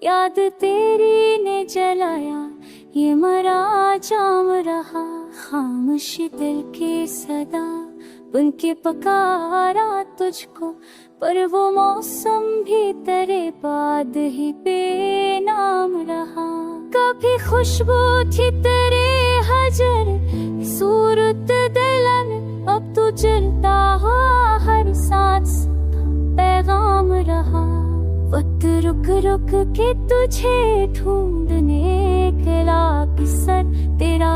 याद तेरी ने जलाया ये मरा जाम रहा। खामोशी दिल की सदा बन के पकारा तुझको, पर वो मौसम भी तेरे बाद ही बेनाम रहा। कभी खुशबू थी तेरे हजर सूरत दिलन, अब तो जलता हुआ हर सांस पैगाम रहा। वक्त रुक रुक के तुझे ढूंढने गला किसर, तेरा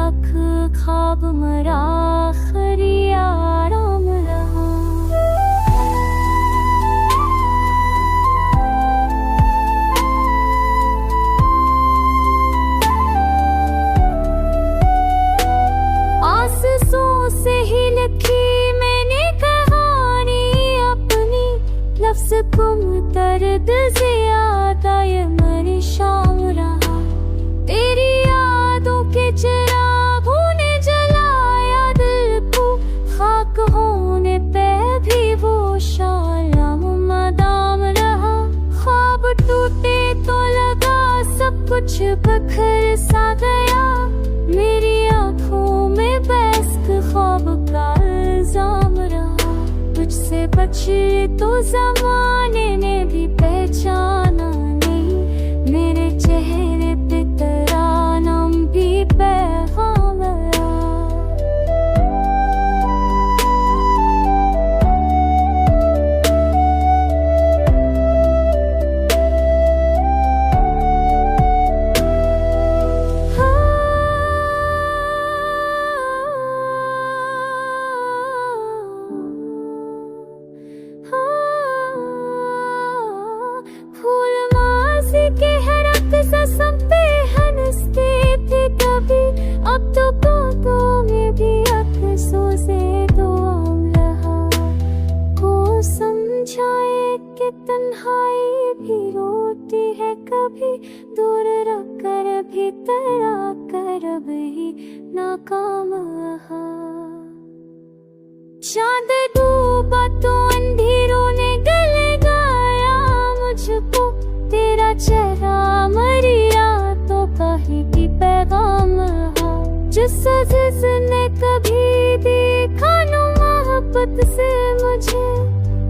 ख्वाब मरा आखिरी आराम रहा। आंसुओं से ही लिखी मैंने कहानी अपनी, लफ्ज़ गुम दर्द ज़्यादा ये मेरी शाम रहा। तेरी यादों के चिरागों ने जलाया दिल को, खाक होने पे भी वो शाम मदाम रहा। ख्वाब टूटे तो लगा सब कुछ बिखर सा गया, मेरी आँखों में बहस ख्वाब का इल्जाम रहा। तुझसे बचे तो ज़माने ने भी पहचाना नहीं, मेरे चेहरे पे तेरा नाम भी पैगाम रहा। अब तो बातों में भी अक्सों से दो रहा। को समझाए कि तन्हाई भी रोती है कभी, दूर रख कर भी तेरा करब ही नाकाम रहा। चांद डूबा तो अंधेरों ने गले गाया मुझको, तेरा चेहरा मरी रातों का ही पैगाम रहा। जिसने कभी देखा न मोहब्बत से मुझे,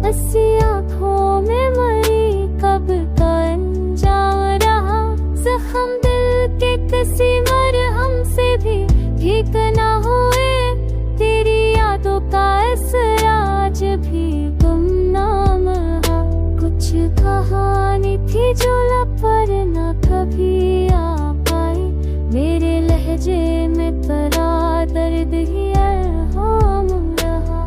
ऐसी आँखों में मरी कब का अंजाम रहा। जख्म दिल के किसी मरहम से भी ठीक न हुए, तेरी यादों का असराज भी गुमनाम रहा। कुछ कहानी थी जो लब पर न कभी आ पाई, मेरे लहजे में तेरा दर्द ही इल्हाम रहा।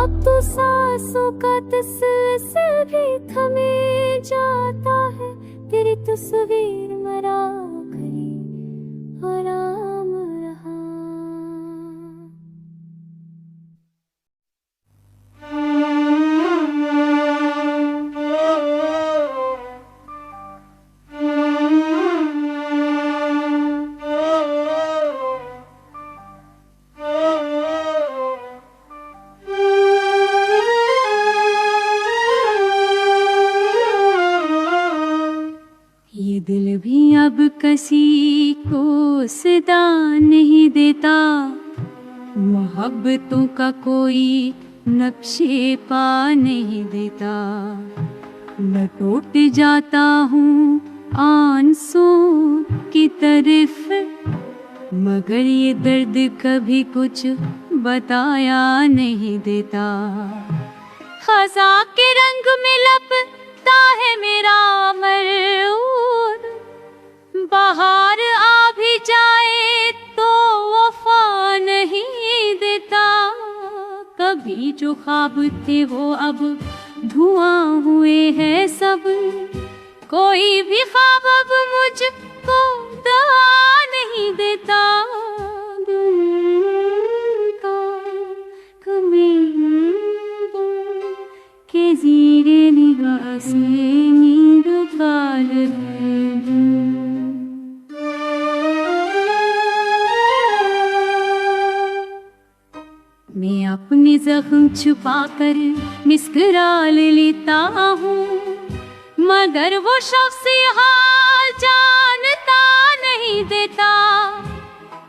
अब तो सांसों का तसलसल भी थमे जाता है, तेरी तस्वीर मरा आखिरी आराम रहा। दिल भी अब किसी को सदा नहीं देता, मोहब्बतों का कोई नक्शे पा नहीं देता। मैं टूट जाता हूँ आंसुओं की तरफ, मगर ये दर्द कभी कुछ बताया नहीं देता। खज़ा के रंग में लपटा है मेरा मरूद, बाहर आ भी जाए तो वफा नहीं देता। कभी जो ख्वाब थे वो अब धुआं हुए हैं सब, कोई भी ख्वाब अब मुझको दवा नहीं देता। के ज़ीरे निगाह से नींद गालिब है। मैं अपने जख्म छुपाकर मुस्कुरा लेता हूँ, मगर वो शख्स हाल जानता नहीं देता।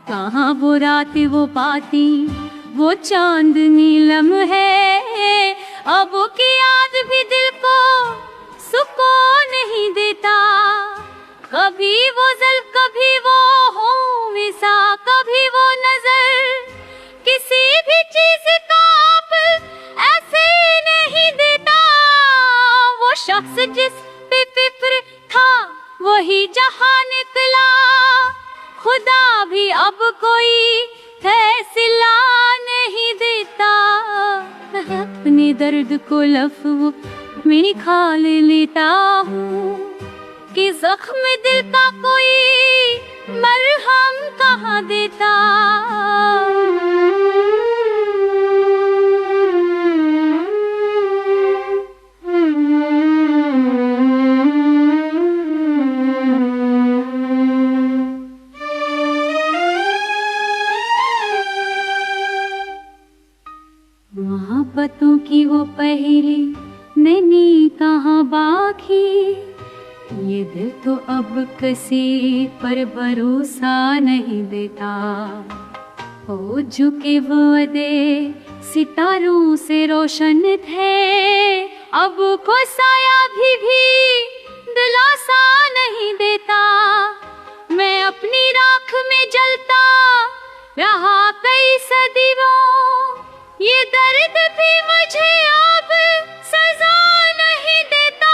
कहाँ वो रात वो बाती वो चांद नीलम है, अब की याद भी दिल को सुकून नहीं देता। कभी वो ज़ल्फ़ कभी वो हो विसा, कभी वो नजर किसी भी चीज का अब ऐसे नहीं देता। वो शख्स जिस पे फिक्र था वही जहां निकला, खुदा भी अब कोई फैसला नहीं देता। मैं अपने दर्द को लफ्ज़ में निकाल लेता हूँ कि जख्म दिल का कोई मरहम कहाँ देता। मोहब्बतों की वो पहली नैनी कहाँ बाकी, ये दिल तो अब किसी पर भरोसा नहीं देता। हो झुके वो अदे सितारों से रोशन थे, अब कोई साया भी दिलासा नहीं देता। मैं अपनी राख में जलता रहा कई सदियों, ये दर्द भी मुझे अब सजा नहीं देता।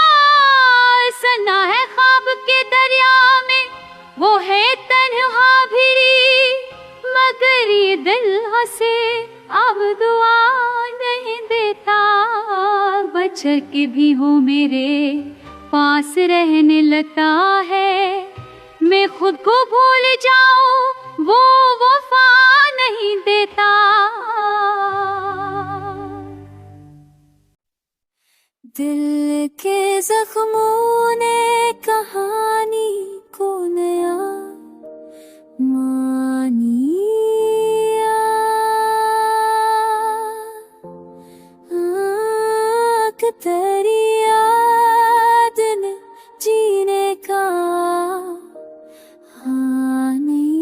सना है ख्वाब के दरिया में वो है तन्हा भिड़ी, मगर ये दिल हंसे अब दुआ नहीं देता। बचर के भी हो मेरे पास रहने लगता है, मैं खुद को भूल जाऊं वो वफा नहीं देता। दिल के जख्मों ने कहानी को नया मानिया, आँख तेरी याद ने जीने का हाँ नहीं।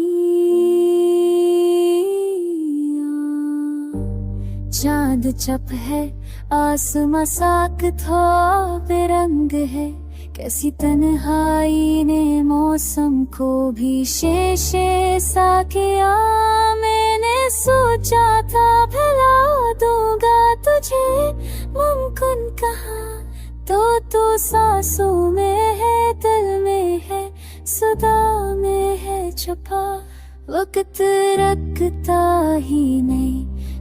चाँद चप है आसमां साक था बेरंग है, कैसी तन्हाई ने मौसम को भी शेषे सा किया। मैंने सोचा था भला दूंगा तुझे मुमकिन कहाँ, तो सांसों में है दिल में है सदा में है छुपा। वक्त रखता ही नहीं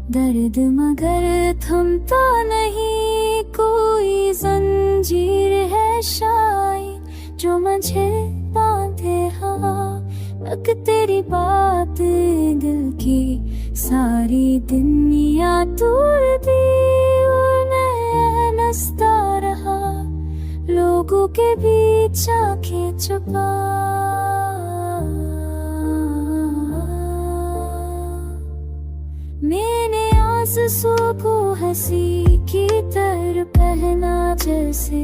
दर्द मगर थमता नहीं, कोई जंजीर है शायद जो मुझे बांधे हवा। लग तेरी बात दिल की सारी दुनिया तोड़ दी, और मैं नसता रहा लोगों के बीच आंखें छुपा। मैंने आंसुओं को हंसी की तरह पहना, जैसे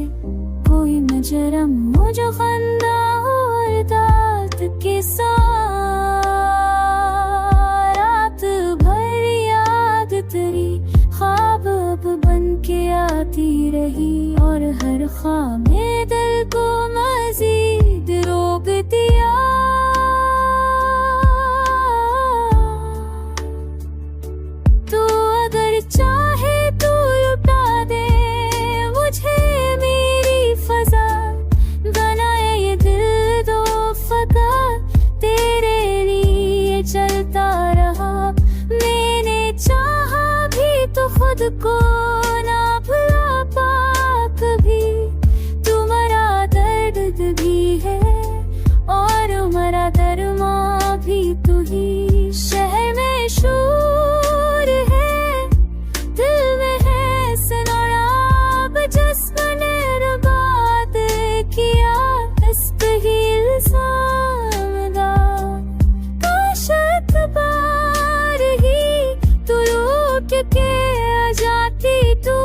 कोई मजरम हो जो खंदा और दात के साथ। रात भर याद तेरी ख्वाब अब बन के आती रही, और हर ख्वाब में दिल को मजीद रोक दिया। चाहे तू लुटा दे मुझे मेरी फजा, बनाए ये दिल दो फकत तेरे लिए चलता रहा। मैंने चाहा भी तो खुद को ना भुला पा कभी, तुम्हारा दर्द भी है और हमारा दरमा भी तू ही। शहर में शोर है दिल में है सनाराब, जिसने बर्बाद किया इस पे ही इल्जाम दा। काश अखबार ही तू रोक के आ जाती, तू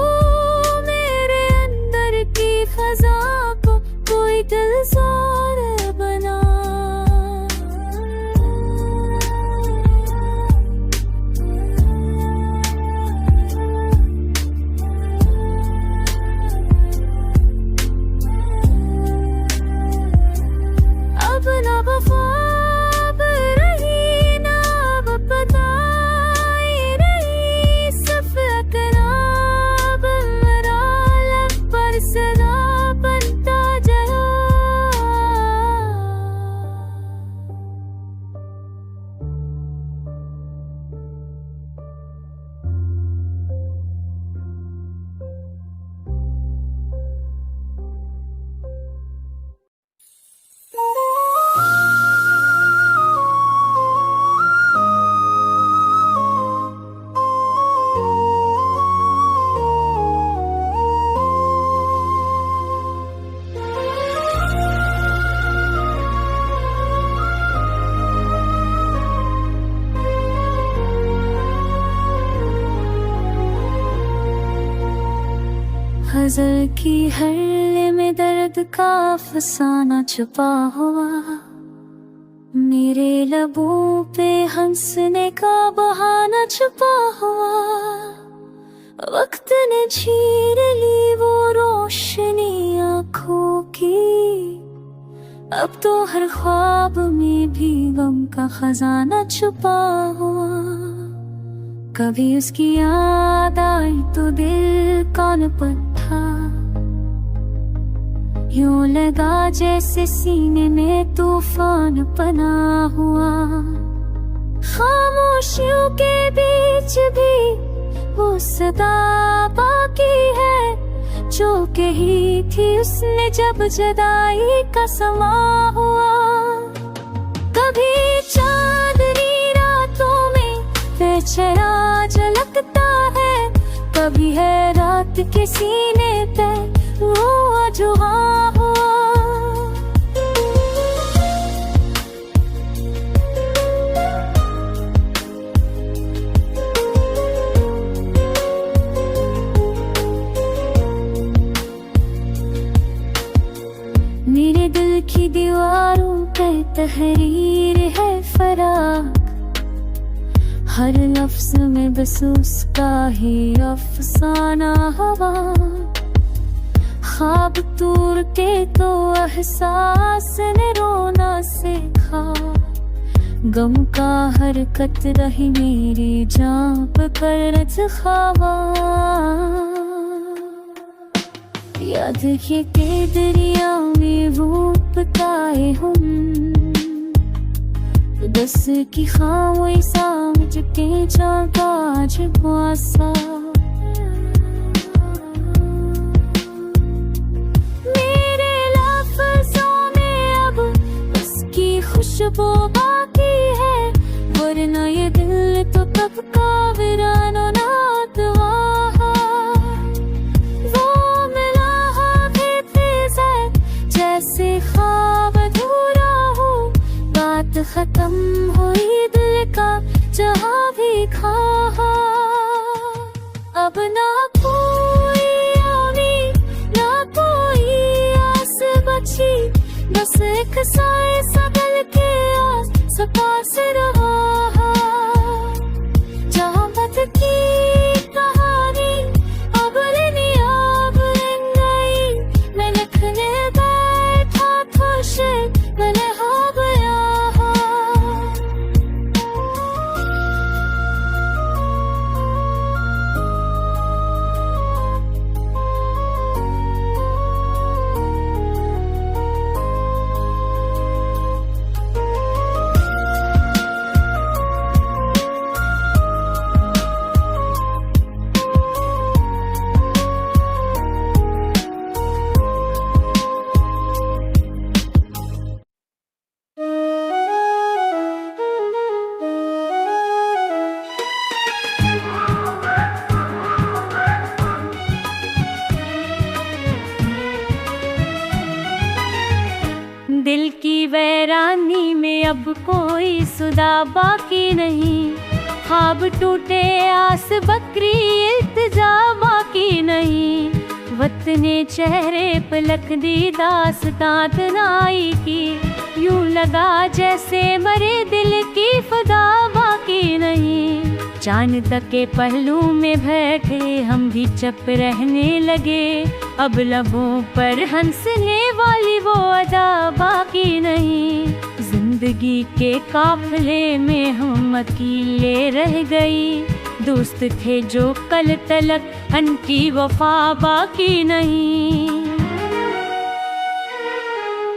मेरे अंदर की खजा को कोई दिलसार बना। गजल की हल्ले में दर्द का अफसाना छुपा हुआ, मेरे लबों पे हंसने का बहाना छुपा हुआ। वक्त ने छीन ली वो रोशनी आँखों की, अब तो हर ख्वाब में भी गम का खजाना छुपा हुआ। कभी उसकी याद आई तो दिल कान पर था, यूं लगा जैसे सीने में तूफान पना हुआ। खामोशियों के बीच भी वो सदा बाकी है, जो कही थी उसने जब जुदाई का समा हुआ। कभी चांदनी रातों में बेचैना झलकता है, कभी है रात के सीने पे वो जुआ हुआ। मेरे दिल की दीवारों पे तहरीर है फराक, हर लफ्ज में बस उसका ही अफसाना हवा। ख्वाब तूर के तो एहसास ने रोना सीखा, गम का हरकत रही मेरी जान पर खावा। याद ये के दरिया में वो बताए हम, दस की खामोशी समझ के जागा आज सा। मेरे लफ्ज़ों में अब उसकी खुशबू बाकी है, वरना ये दिल तो कब का वीरान और नात वहा। वो मिला है तेज है जैसे ख्वाब अधूरा हो, बात खत्म हुई दिल का जहाँ भी खा। अब ना कोई उम्मीद ना कोई आस बची, बस एक साए सगल के आस पास रहा। जहाँ मत की कहानी अब अब गई, मैं लिखने बैठा था शेर मैंने हो गया। दिल की वैरानी में अब कोई सुदा बाकी नहीं, ख्वाब टूटे आस बकरी इल्तिजा बाकी नहीं। वतने चेहरे पलक दी दास्तां तनाई की, यूं लगा जैसे मरे दिल की फदा बाकी नहीं। चांद तक के पहलू में बहके हम भी चप रहने लगे, अब लबों पर हंसने वाली वो अदा बाकी नहीं। जिंदगी के काफिले में हम अकेले रह गई, दोस्त थे जो कल तलक उनकी वफा बाकी नहीं।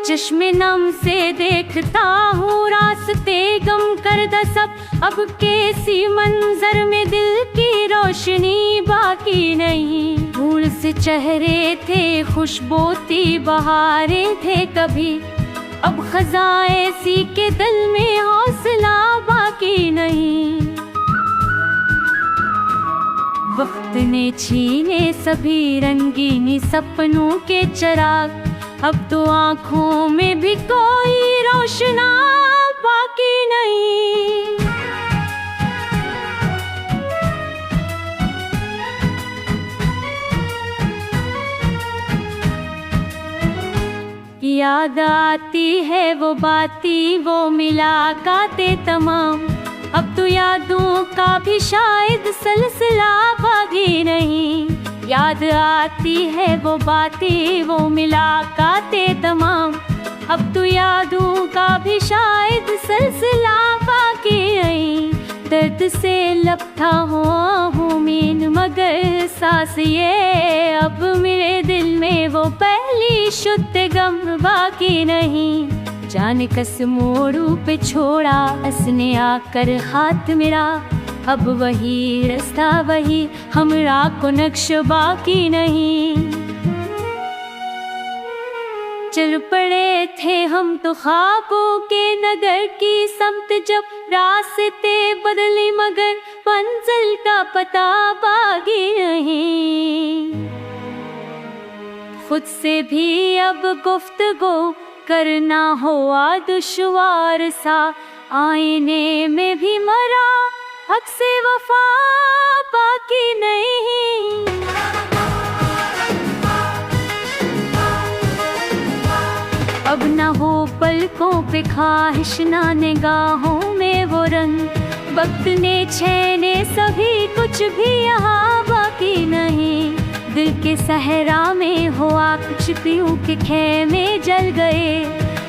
चश्मे नम से देखता हूँ रास्ते गम करदा सब, अब कैसी मंजर में दिल की रोशनी बाकी नहीं। धूल से चेहरे थे खुशबू थी बहारें थे कभी, अब खजाए सी के दिल में हौसला बाकी नहीं। वक्त ने छीने सभी रंगीन सपनों के चिराग, अब तो आँखों में भी कोई रोशना बाकी नहीं। याद आती है वो बातें, वो मुलाकातें तमाम। अब तो यादों का भी शायद सिलसिला बाकी नहीं। याद आती है वो बातें, वो मुलाकातें तमाम। अब तो यादों का भी शायद सिलसिला बाकी नहीं। दर्द से लपटा हूँ मीन मगर सांस ये, अब मेरे दिल में वो पहली शुद्ध गम बाकी नहीं। जाने कस मोड़ू पे छोड़ा असने आकर हाथ मेरा, अब वही रास्ता वही हमरा को नक्श बाकी नहीं। चल पड़े थे हम तो ख्वाबों के नगर की समत, जब रास्ते बदले मगर मंजिल का पता बाकी नहीं। खुद से भी अब गुफ्तगू करना हुआ दुश्वार सा, आईने में भी मरा हक से वफा बाकी नहीं। अब ना हो पलकों पे ख्वाहिश, ना निगाहों में वो रंग। वक्त ने छेने सभी कुछ भी यहाँ बाकी नहीं। दिल के सहरा में हुआ कुछ पियों के खेमे जल गए।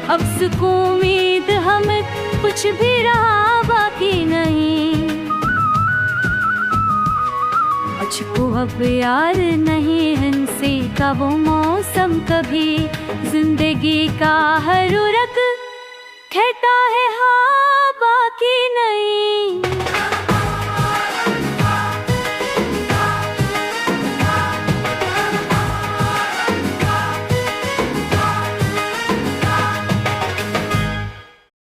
अब सुकून उम्मीद हमें कुछ भी रहा बाकी नहीं। मुझको अब यार नहीं हंसी का वो मौसम कभी, जिंदगी का हर रंग कहता है हाँ बाकी नहीं।